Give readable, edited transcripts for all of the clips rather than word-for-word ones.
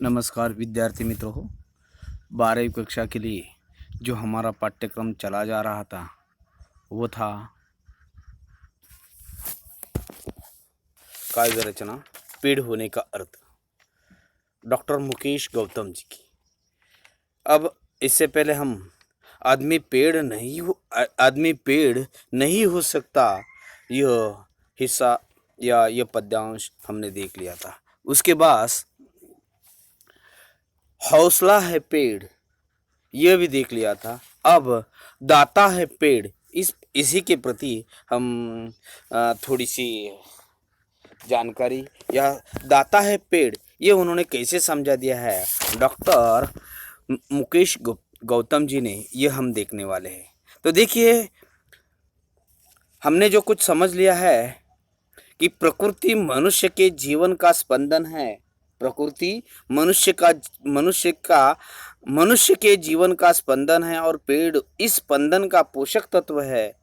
नमस्कार विद्यार्थी मित्रों हो। 12वीं कक्षा के लिए जो हमारा पाठ्यक्रम चला जा रहा था वो था काव्य रचना पेड़ होने का अर्थ, डॉक्टर मुकेश गौतम जी की। अब इससे पहले हम आदमी पेड़ नहीं हो सकता, यह हिस्सा या यह पद्यांश हमने देख लिया था। उसके बाद हौसला है पेड़, यह भी देख लिया था। अब दाता है पेड़, इसी के प्रति हम थोड़ी सी जानकारी, या दाता है पेड़ ये उन्होंने कैसे समझा दिया है डॉक्टर मुकेश गौतम जी ने, ये हम देखने वाले हैं। तो देखिए, हमने जो कुछ समझ लिया है कि प्रकृति मनुष्य के जीवन का स्पंदन है। प्रकृति मनुष्य के जीवन का स्पंदन है और पेड़ इस स्पंदन का पोषक तत्व है।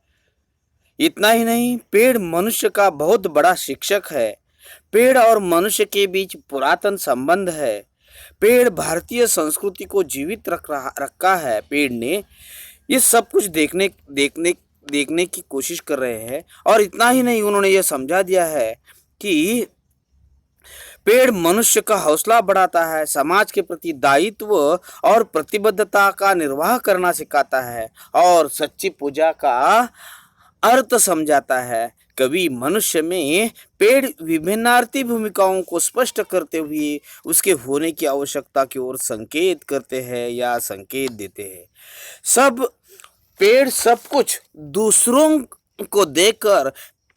इतना ही नहीं, पेड़ मनुष्य का बहुत बड़ा शिक्षक है। पेड़ और मनुष्य के बीच पुरातन संबंध है। पेड़ भारतीय संस्कृति को जीवित रखा है। पेड़ ने ये सब कुछ देखने की कोशिश कर रहे हैं। और इतना ही नहीं, उन्होंने ये समझा दिया है कि पेड़ मनुष्य का हौसला बढ़ाता है, समाज के प्रति दायित्व और प्रतिबद्धता का निर्वाह करना सिखाता है और सच्ची पूजा का अर्थ समझाता है। कवि मनुष्य में पेड़ विभिन्नार्थी भूमिकाओं को स्पष्ट करते हुए उसके होने की आवश्यकता की ओर संकेत करते हैं या संकेत देते हैं। पेड़ सब कुछ दूसरों को देकर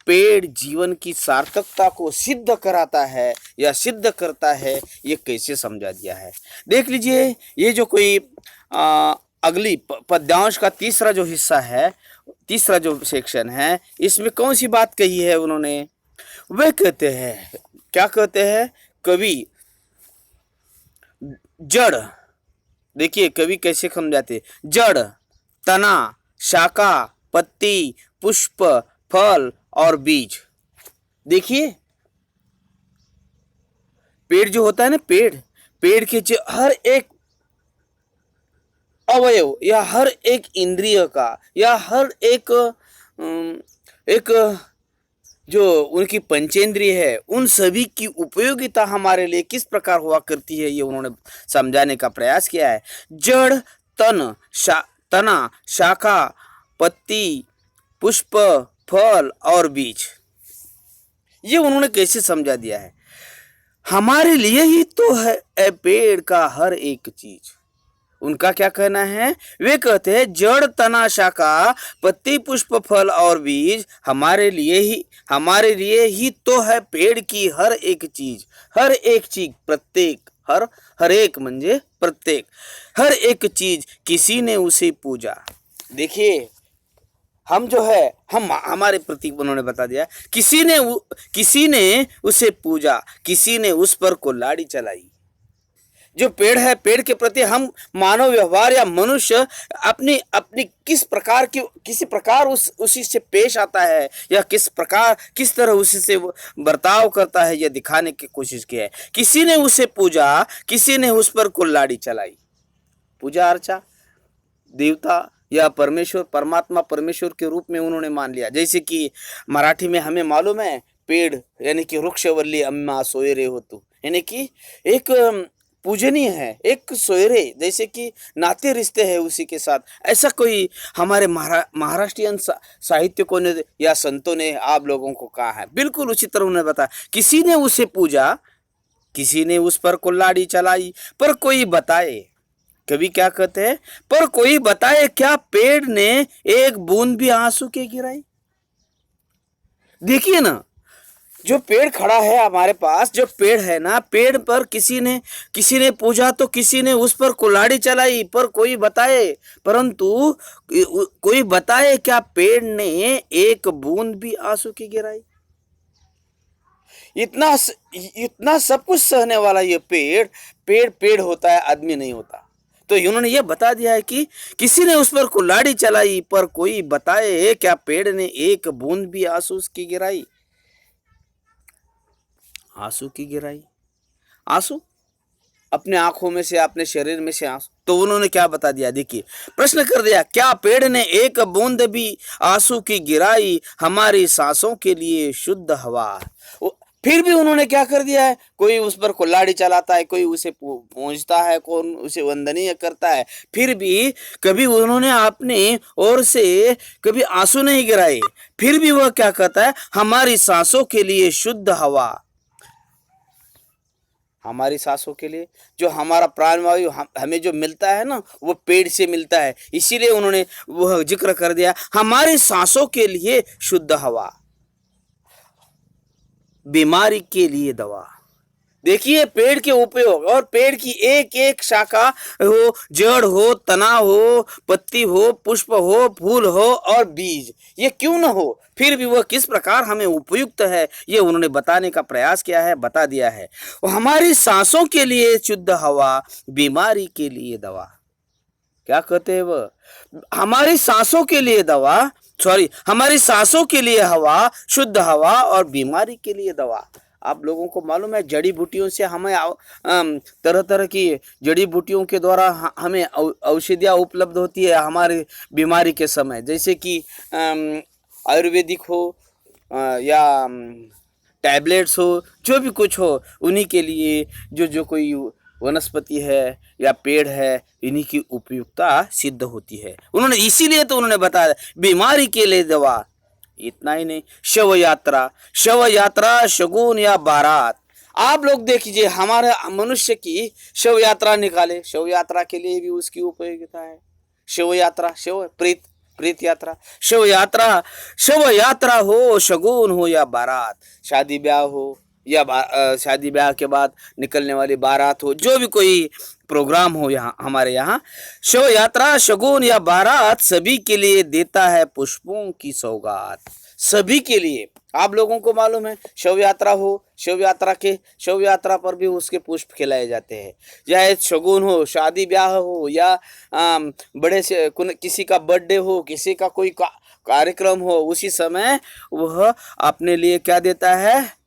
पेड़ जीवन की सार्थकता को सिद्ध कराता है या सिद्ध करता है, ये कैसे समझा दिया है। देख लीजिए, ये जो कोई अगली पद्यांश का तीसरा जो हिस्सा है, तीसरा जो सेक्शन है, इसमें कौन सी बात कही है उन्होंने। वे कहते हैं, क्या कहते हैं कवि, जड़। देखिए कवि कैसे समझाते, जड़, तना, शाखा, पत्ती, पुष्प, फल और बीज। देखिए, पेड़ जो होता है ना, पेड़ के जो हर एक अवयव या हर एक इंद्रिय का या हर एक एक जो उनकी पंचेंद्रिय है, उन सभी की उपयोगिता हमारे लिए किस प्रकार हुआ करती है, ये उन्होंने समझाने का प्रयास किया है। जड़, तना, शाखा, पत्ती, पुष्प, फल और बीज, ये उन्होंने कैसे समझा दिया है। हमारे लिए ही तो है पेड़ का हर एक चीज। उनका क्या कहना है, वे कहते हैं जड़, तना, शाखा, पत्ती, पुष्प, फल और बीज हमारे लिए ही तो है पेड़ की हर एक चीज। हर एक चीज, प्रत्येक, हर एक म्हणजे प्रत्येक, हर एक चीज किसी ने उसे पूजा। देखिए, हम जो है, हम हमारे प्रति उन्होंने बता दिया, किसी ने उसे पूजा, किसी ने उस पर कुल्हाड़ी चलाई। जो पेड़ है, पेड़ के प्रति हम मानव व्यवहार या मनुष्य अपनी अपनी किसी प्रकार उसी से पेश आता है या किस तरह उसी से बर्ताव करता है, यह दिखाने की कोशिश की है। किसी ने उसे पूजा, किसी ने उस पर कुल्हाड़ी चलाई। पूजा अर्चा देवता या परमात्मा परमेश्वर के रूप में उन्होंने मान लिया। जैसे कि मराठी में हमें मालूम है, पेड़ यानी कि वृक्षवल्ली अम्मा सोयरे हो तू, यानी कि एक पूजनीय है, एक सोयरे, जैसे कि नाते रिश्ते हैं उसी के साथ। ऐसा कोई हमारे महाराष्ट्रियन साहित्यकों ने या संतों ने आप लोगों को कहा है। बिल्कुल उसी तरह उन्होंने बताया, किसी ने उसे पूजा, किसी ने उस पर कुल्हाड़ी चलाई, पर कोई बताए। कवि क्या कहते हैं, पर कोई बताए क्या पेड़ ने एक बूंद भी आंसू के गिराई। देखिए ना, जो पेड़ खड़ा है हमारे पास, जो पेड़ है ना, पेड़ पर किसी ने पूजा तो किसी ने उस पर कुल्हाड़ी चलाई, पर कोई बताए क्या पेड़ ने एक बूंद भी आंसू की गिराई। इतना सब कुछ सहने वाला ये पेड़ होता है, आदमी नहीं होता। तो इन्होंने ये बता दिया है कि किसी ने उस पर कुल्हाड़ी चलाई, पर कोई बताए क्या पेड़ ने एक बूंद भी आंसू की गिराई। आंसू की गिराई, आंसू अपने आंखों में से, अपने शरीर में से आंसू, तो उन्होंने क्या बता दिया, देखिए प्रश्न कर दिया, क्या पेड़ ने एक बूंद भी आंसू की गिराई हमारी सांसों के लिए शुद्ध हवा। फिर भी उन्होंने क्या कर दिया है, कोई उस पर कुल्हाड़ी चलाता है, कोई उसे पूजता है, कौन उसे वंदनीय करता है, फिर भी कभी उन्होंने अपने ओर से कभी आंसू नहीं गिराए। फिर भी वह क्या कहता है, हमारी सांसों के लिए शुद्ध हवा, हमारी सांसों के लिए, जो हमारा प्राणवायु हमें जो मिलता है ना, वो पेड़ से मिलता है। इसीलिए उन्होंने वह जिक्र कर दिया, हमारी सांसों के लिए शुद्ध हवा, बीमारी के लिए दवा। देखिए पेड़ के उपयोग, और पेड़ की एक एक शाखा हो, जड़ हो, तना हो, पत्ती हो, पुष्प हो, फूल हो और बीज, ये क्यों न हो, फिर भी वह किस प्रकार हमें उपयुक्त है, ये उन्होंने बताने का प्रयास किया है, बता दिया है। हमारी सांसों के लिए शुद्ध हवा, बीमारी के लिए दवा। क्या कहते हैं वह, हमारी सांसों के लिए दवा, सॉरी, हमारी सांसों के लिए हवा, शुद्ध हवा और बीमारी के लिए दवा। आप लोगों को मालूम है, जड़ी बूटियों से हमें तरह तरह की जड़ी बूटियों के द्वारा हमें औषधियाँ उपलब्ध होती है हमारे बीमारी के समय, जैसे कि आयुर्वेदिक हो या टैबलेट्स हो, जो भी कुछ हो, उन्हीं के लिए जो जो कोई वनस्पति है या पेड़ है, इन्हीं की उपयुक्तता सिद्ध होती है। उन्होंने इसीलिए तो उन्होंने बताया बीमारी के लिए दवा। इतना ही नहीं, शव यात्रा, शव यात्रा शगुन या बारात। आप लोग देख लीजिए, हमारे मनुष्य की शव यात्रा निकाले, शव यात्रा के लिए भी उसकी उपयोगिता है। शव यात्रा, शव प्रेत, प्रेत यात्रा, शव यात्रा हो, शगुन हो या बारात, शादी ब्याह हो या शादी ब्याह के बाद निकलने वाली बारात हो, जो भी कोई प्रोग्राम हो यहाँ हमारे यहाँ, शव यात्रा, शगुन या बारात सभी के लिए देता है पुष्पों की सौगात। सभी के लिए, आप लोगों को मालूम है, शव यात्रा हो, शव यात्रा पर भी उसके पुष्प खिलाए जाते हैं। चाहे शगुन हो, शादी ब्याह हो, या बड़े से किसी का बर्थडे हो, किसी का कोई कार्यक्रम हो, उसी समय वह अपने लिए क्या देता है,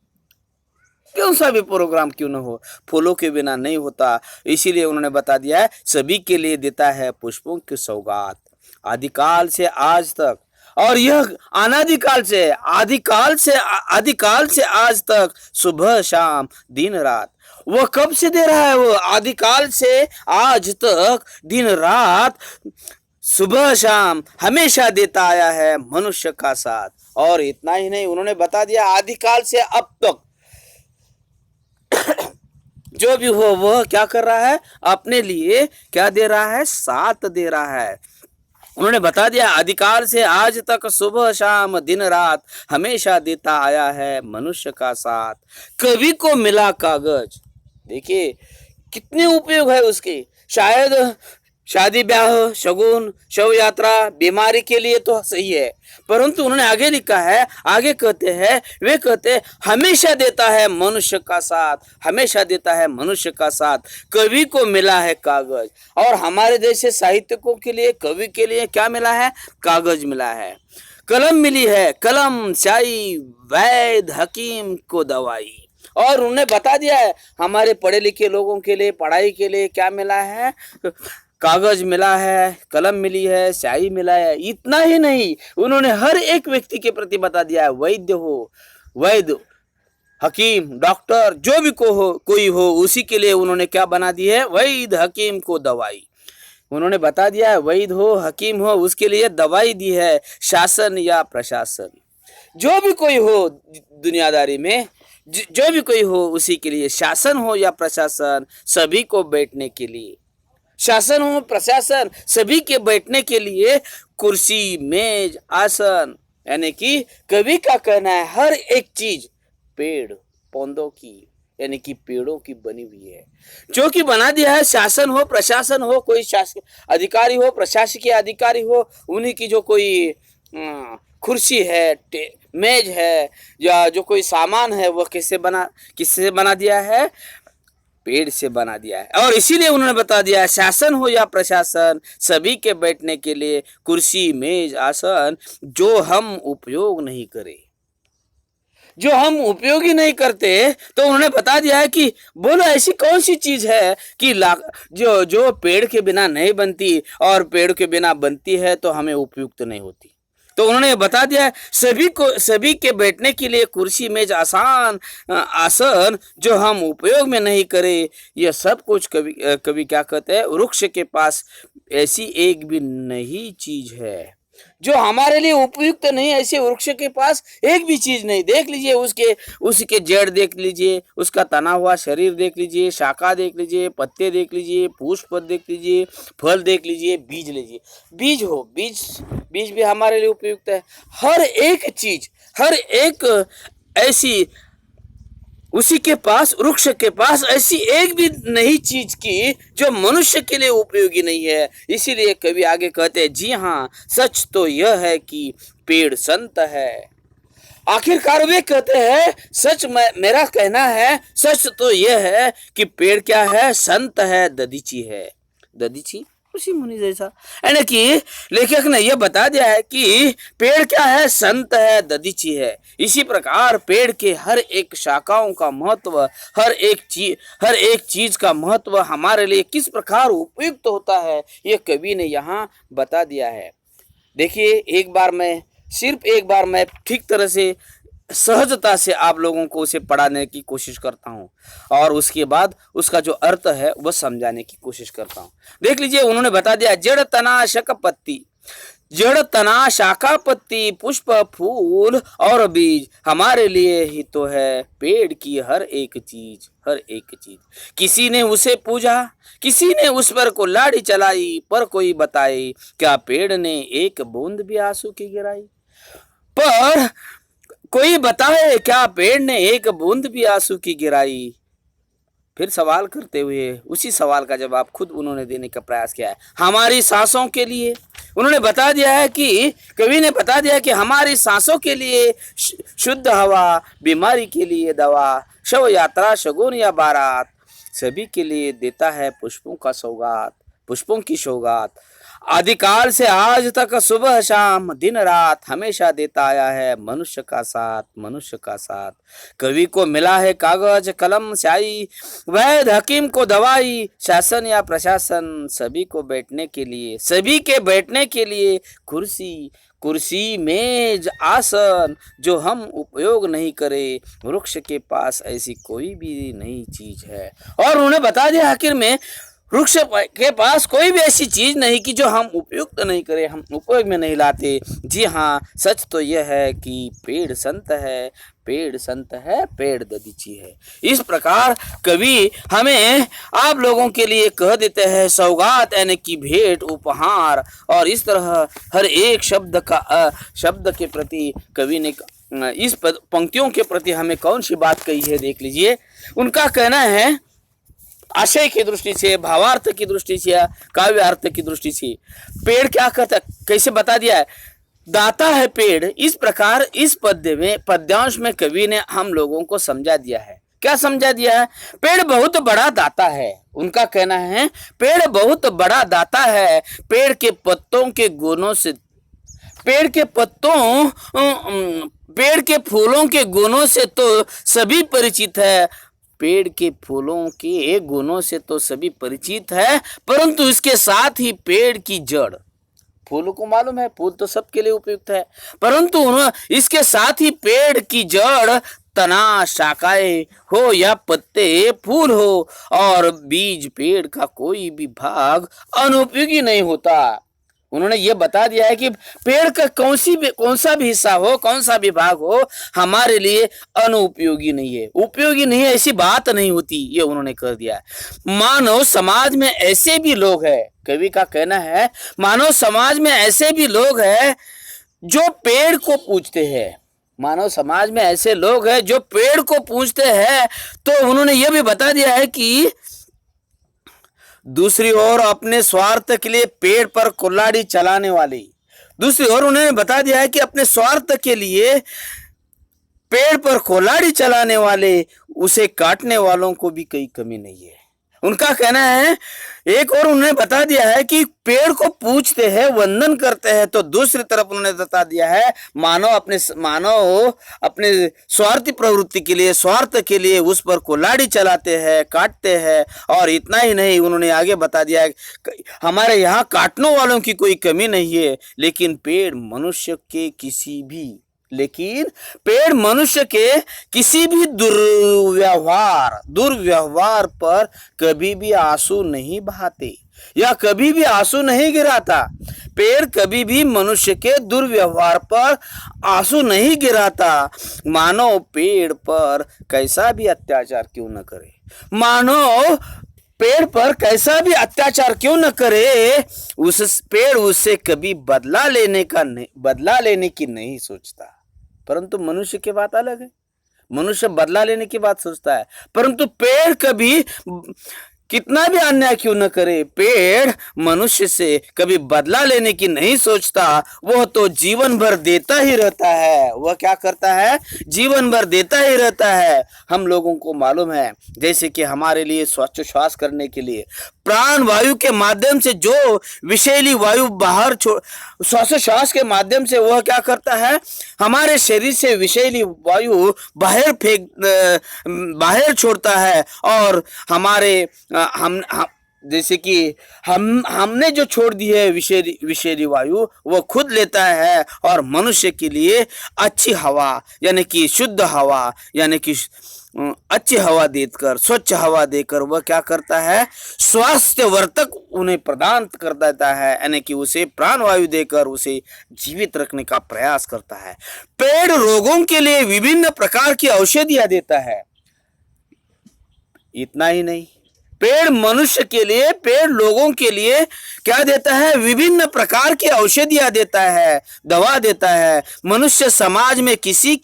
क्यों सा भी प्रोग्राम क्यों न हो, फूलों के बिना नहीं होता। इसीलिए उन्होंने बता दिया है, सभी के लिए देता है पुष्पों की सौगात, आदिकाल से आज तक। और यह अनादिकाल से, आदिकाल से आज तक, सुबह शाम दिन रात। वह कब से दे रहा है, वो आदिकाल से आज तक दिन रात, सुबह शाम हमेशा देता आया है मनुष्य का साथ। और इतना ही नहीं, उन्होंने बता दिया आदिकाल से अब तक जो भी हो वह क्या कर रहा है, अपने लिए क्या दे रहा है, साथ दे रहा है। उन्होंने बता दिया आदिकाल से आज तक, सुबह शाम दिन रात हमेशा देता आया है मनुष्य का साथ। कवि को मिला कागज, देखिए कितने उपयोग है उसके। शायद शादी ब्याह, शगुन, शव यात्रा, बीमारी के लिए तो सही है, परंतु उन्होंने आगे लिखा है, आगे कहते हैं, वे कहते हैं हमेशा देता है मनुष्य का साथ, हमेशा देता है मनुष्य का साथ। कवि को मिला है कागज, और हमारे जैसे साहित्यकों के लिए, कवि के लिए क्या मिला है, कागज मिला है। कलम मिली है, कलम, स्याही, वैद्य हकीम को दवाई। और उन्होंने बता दिया है हमारे पढ़े लिखे लोगों के लिए, पढ़ाई के लिए क्या मिला है, कागज मिला है, कलम मिली है, स्याही मिला है। इतना ही नहीं, उन्होंने हर एक व्यक्ति के प्रति बता दिया है, वैद्य हो, वैद्य, हकीम, डॉक्टर, जो भी कोई हो, उसी के लिए उन्होंने क्या बना दी है, वैद्य हकीम को दवाई। उन्होंने बता दिया है वैद्य हो, हकीम हो, उसके लिए दवाई दी है, शासन या प्रशासन, जो भी कोई हो दुनियादारी में, जो भी कोई हो, उसी के लिए शासन हो या प्रशासन, सभी को बैठने के लिए, शासन हो प्रशासन, सभी के बैठने के लिए कुर्सी, मेज, आसन, यानी कि कवि का कहना है हर एक चीज पेड़ पौधों की, यानी कि पेड़ों की बनी हुई है, जो कि बना दिया है। शासन हो, प्रशासन हो, कोई शासकीय अधिकारी हो, प्रशासकीय अधिकारी हो, उन्हीं की जो कोई कुर्सी है, मेज है, या जो कोई सामान है, वह किससे बना दिया है, पेड़ से बना दिया है। और इसीलिए उन्होंने बता दिया है, शासन हो या प्रशासन, सभी के बैठने के लिए कुर्सी, मेज, आसन, जो हम उपयोग नहीं करें, जो हम उपयोगी नहीं करते, तो उन्होंने बता दिया है कि बोलो ऐसी कौन सी चीज है कि जो जो पेड़ के बिना नहीं बनती और पेड़ के बिना बनती है तो हमें उपयुक्त नहीं होती। तो उन्होंने बता दिया है सभी के बैठने के लिए कुर्सी मेज आसान आसन जो हम उपयोग में नहीं करें, यह सब कुछ कभी क्या कहते हैं, वृक्ष के पास ऐसी एक भी नई चीज है जो हमारे लिए उपयुक्त नहीं। ऐसे वृक्ष के पास एक भी चीज नहीं। देख लीजिए उसके जड़ देख लीजिए, उसका तना हुआ शरीर देख लीजिए, शाखा देख लीजिए, पत्ते देख लीजिए, पुष्प देख लीजिए, फल देख लीजिए, बीज लीजिए। बीज भी हमारे लिए उपयुक्त है। हर एक चीज, हर एक ऐसी उसी के पास, वृक्ष के पास ऐसी एक भी नई चीज की जो मनुष्य के लिए उपयोगी नहीं है। इसीलिए कवि आगे कहते हैं, जी हाँ, सच तो यह है कि पेड़ संत है। आखिरकार वे कहते हैं, मेरा कहना है, सच तो यह है कि पेड़ क्या है, संत है, दधीची है। दधीची ऋषि मुनि जैसा, यानी कि लेखक ने यह बता दिया है कि पेड़ क्या है, संत है, दधीची है। इसी प्रकार पेड़ के हर एक शाखाओं का महत्व, हर एक चीज का महत्व हमारे लिए किस प्रकार उपयुक्त होता है, यह कवि ने यहाँ बता दिया है। देखिए, सिर्फ एक बार मैं ठीक तरह से सहजता से आप लोगों को उसे पढ़ाने की कोशिश करता हूँ और उसके बाद उसका जो अर्थ है वह समझाने की कोशिश करता हूँ। देख लीजिए, उन्होंने बता दिया, जड़ तना शाखा पत्ती, जड़ तना शाखा पत्ती, पुष्प फूल और बीज हमारे लिए ही तो है पेड़ की हर एक चीज, हर एक चीज। किसी ने उसे पूजा, किसी ने उस पर कुल्हाड़ी चलाई, पर कोई बताए क्या पेड़ ने एक बूंद भी आंसू की गिराई। पर कोई बताए क्या पेड़ ने एक बूंद भी आंसू की गिराई। फिर सवाल करते हुए उसी सवाल का जवाब खुद उन्होंने देने का प्रयास किया है। हमारी सांसों के लिए उन्होंने बता दिया है कि कवि ने बता दिया कि हमारी सांसों के लिए शुद्ध हवा, बीमारी के लिए दवा, शव यात्रा, शगुन या बारात, सभी के लिए देता है पुष्पों का सौगात, पुष्पों की सौगात। आदिकाल से आज तक सुबह शाम दिन रात हमेशा देता आया है मनुष्य का साथ, मनुष्य का साथ। कवि को मिला है कागज कलम स्याही, वैद्य हकीम को दवाई, शासन या प्रशासन सभी को बैठने के लिए, सभी के बैठने के लिए कुर्सी मेज आसन जो हम उपयोग नहीं करें, वृक्ष के पास ऐसी कोई भी नई चीज है। और उन्होंने बता दिया आखिर में, वृक्ष के पास कोई भी ऐसी चीज नहीं कि जो हम उपयुक्त नहीं करें, हम उपयोग में नहीं लाते। जी हाँ, सच तो यह है कि पेड़ संत है, पेड़ संत है, पेड़ दधीची है। इस प्रकार कवि हमें आप लोगों के लिए कह देते हैं सौगात, यानी कि भेंट, उपहार। और इस तरह हर एक शब्द के प्रति कवि ने इस पंक्तियों के प्रति हमें कौन सी बात कही है, देख लीजिए। उनका कहना है, आशय की दृष्टि से, भावार्थ की दृष्टि से, काव्य अर्थ की दृष्टि से पेड़ क्या कहता है, कैसे बता दिया है, दाता है पेड़। इस प्रकार इस पद्यांश में कवि ने हम लोगों को समझा दिया है। क्या समझा दिया है? पेड़ बहुत बड़ा दाता है। उनका कहना है पेड़ बहुत बड़ा दाता है। पेड़ के पत्तों के गुणों से, पेड़ के फूलों के गुणों से तो सभी परिचित है, पेड़ के फूलों के गुणों से तो सभी परिचित है, परंतु इसके साथ ही पेड़ की जड़, फूल को मालूम है फूल तो सबके लिए उपयुक्त है, परंतु इसके साथ ही पेड़ की जड़, तना, शाखाएं हो या पत्ते, फूल हो और बीज, पेड़ का कोई भी भाग अनुपयोगी नहीं होता। उन्होंने ये बता दिया है कि पेड़ का कौन सा भी हिस्सा हो, कौन सा भी भाग हो, हमारे लिए अनुपयोगी नहीं है, उपयोगी नहीं है, ऐसी बात नहीं होती, ये उन्होंने कह दिया है। मानव समाज में ऐसे भी लोग हैं, कवि का कहना है मानव समाज में ऐसे भी लोग हैं जो पेड़ को पूजते हैं। मानव समाज में ऐसे लोग हैं जो पेड़ को पूजते हैं। तो उन्होंने ये भी बता दिया है कि दूसरी ओर अपने स्वार्थ के लिए पेड़ पर कुल्हाड़ी चलाने वाली, दूसरी ओर उन्होंने बता दिया है कि अपने स्वार्थ के लिए पेड़ पर कुल्हाड़ी चलाने वाले, उसे काटने वालों को भी कोई कमी नहीं है। उनका कहना है, एक और उन्होंने बता दिया है कि पेड़ को पूजते हैं, वंदन करते हैं, तो दूसरी तरफ उन्होंने बता दिया है मानव अपने स्वार्थी प्रवृत्ति के लिए, स्वार्थ के लिए उस पर कुल्हाड़ी चलाते हैं, काटते हैं। और इतना ही नहीं, उन्होंने आगे बता दिया है हमारे यहाँ काटने वालों की कोई कमी नहीं है, लेकिन पेड़ मनुष्य के किसी भी दुर्व्यवहार पर कभी भी आंसू नहीं बहाते या कभी भी आंसू नहीं गिराता। पेड़ कभी भी मनुष्य के दुर्व्यवहार पर आंसू नहीं गिराता। मानव पेड़ पर कैसा भी अत्याचार क्यों न करे, मानव पेड़ पर कैसा भी अत्याचार क्यों न करे, उस पेड़ उससे कभी बदला लेने की नहीं सोचता। परंतु मनुष्य की बात अलग है, मनुष्य बदला लेने की बात सोचता है, परंतु पेड़ कभी कितना भी अन्याय क्यों न करे, पेड़ मनुष्य से कभी बदला लेने की नहीं सोचता। वह तो जीवन भर देता ही रहता है। वह क्या करता है? जीवन भर देता ही रहता है। हम लोगों को मालूम है, जैसे कि हमारे लिए श्वास करने के लिए प्राण वायु के माध्यम से जो विषैली वायु बाहर श्वास के माध्यम से वह क्या करता है, हमारे शरीर से विषैली वायु बाहर छोड़ता है। और हमारे हम जैसे कि हमने जो छोड़ दी है विषैली वायु, वो खुद लेता है और मनुष्य के लिए अच्छी हवा यानी कि शुद्ध हवा यानी कि अच्छी हवा देकर, स्वच्छ हवा देकर वह क्या करता है, स्वास्थ्य वर्तक उन्हें प्रदान कर देता है, यानी कि उसे प्राण वायु देकर उसे जीवित रखने का प्रयास करता है। पेड़ रोगों के लिए विभिन्न प्रकार की औषधियां देता है। इतना ही नहीं, पेड़ मनुष्य के लिए, पेड़ लोगों के लिए क्या देता है, विभिन्न प्रकार की औषधियां देता है, दवा देता है। मनुष्य समाज में किसी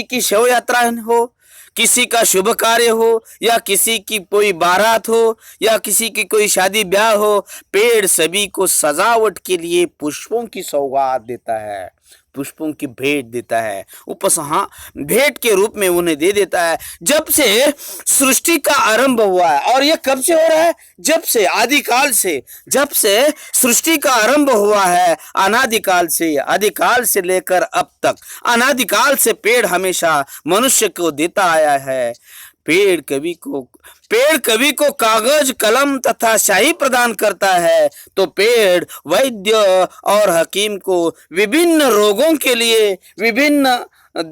की शव यात्रा हो, किसी का शुभ कार्य हो, या किसी की कोई बारात हो, या किसी की कोई शादी ब्याह हो, पेड़ सभी को सजावट के लिए पुष्पों की सौगात देता है, पुष्पों की भेंट देता है, भेंट के रूप में उन्हें दे देता है। जब से सृष्टि का आरंभ हुआ है, और यह कब से हो रहा है, जब से आदिकाल से, जब से सृष्टि का आरंभ हुआ है, अनादिकाल से लेकर अब तक, अनादिकाल से पेड़ हमेशा मनुष्य को देता आया है। पेड़ कवि को कागज, कलम तथा शाही प्रदान करता है, तो पेड़ वैद्य और हकीम को विभिन्न रोगों के लिए, विभिन्न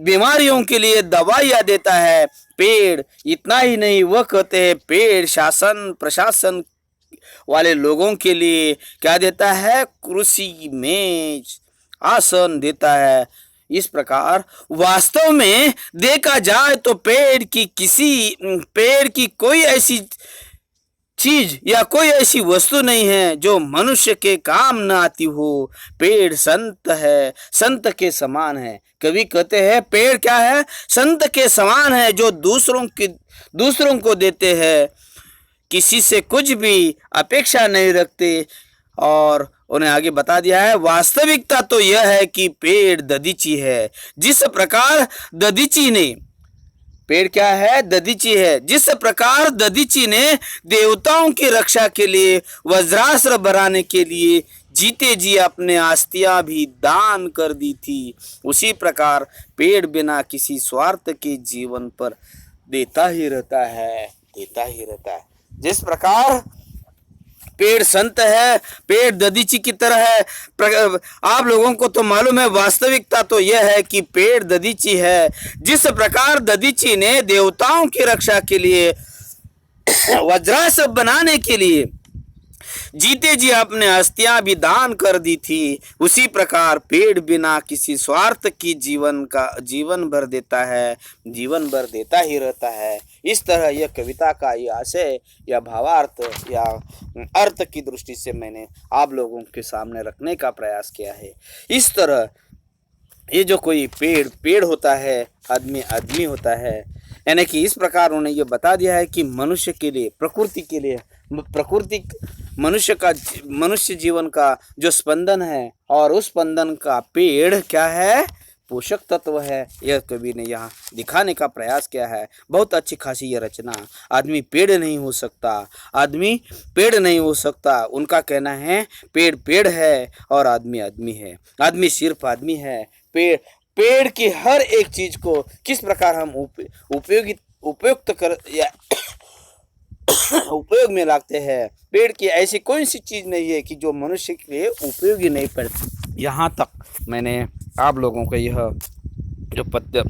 बीमारियों के लिए दवाइयाँ देता है। पेड़ इतना ही नहीं, वह कहते हैं पेड़ शासन प्रशासन वाले लोगों के लिए क्या देता है, कुर्सी, मेज, आसन देता है। इस प्रकार वास्तव में देखा जाए तो पेड़ की कोई ऐसी चीज या कोई ऐसी वस्तु नहीं है जो मनुष्य के काम न आती हो। पेड़ संत है, संत के समान है। कवि कहते हैं पेड़ क्या है, संत के समान है, जो दूसरों को देते हैं, किसी से कुछ भी अपेक्षा नहीं रखते। और उन्हें आगे बता दिया है, वास्तविकता तो यह है कि पेड़ दधीची है। जिस प्रकार दधीची ने, पेड़ क्या है, दधीची है। जिस प्रकार दधीची ने देवताओं की रक्षा के लिए, वज्रास्त्र बनाने के लिए जीते जी अपने अस्थियां भी दान कर दी थी, उसी प्रकार पेड़ बिना किसी स्वार्थ के जीवन पर देता ही रहता है। जिस प्रकार पेड़ संत है, पेड़ दधीची की तरह है। आप लोगों को तो मालूम है, वास्तविकता तो यह है कि पेड़ दधीची है। जिस प्रकार दधीची ने देवताओं की रक्षा के लिए, वज्रास्त्र बनाने के लिए जीते जी अपने अस्थियां भी दान कर दी थी, उसी प्रकार पेड़ बिना किसी स्वार्थ की जीवन भर देता है, जीवन भर देता ही रहता है। इस तरह यह कविता का ये आशय या भावार्थ या अर्थ की दृष्टि से मैंने आप लोगों के सामने रखने का प्रयास किया है। इस तरह ये जो कोई पेड़ होता है, आदमी होता है, यानी कि इस प्रकार उन्होंने ये बता दिया है कि मनुष्य के लिए, प्रकृति मनुष्य जीवन का जो स्पंदन है, और उस स्पंदन का पेड़ क्या है, पोषक तत्व है, यह कवि ने यहाँ दिखाने का प्रयास किया है। बहुत अच्छी खासी यह रचना। आदमी पेड़ नहीं हो सकता, आदमी पेड़ नहीं हो सकता। उनका कहना है पेड़ पेड़ है और आदमी आदमी है, आदमी सिर्फ आदमी है। पेड़ पेड़ की हर एक चीज को किस प्रकार हम उपयुक्त कर या उपयोग में लाते हैं। पेड़ की ऐसी कोई सी चीज नहीं है कि जो मनुष्य के लिए उपयोगी नहीं पड़ती। यहाँ तक मैंने आप लोगों को यह जो पद्य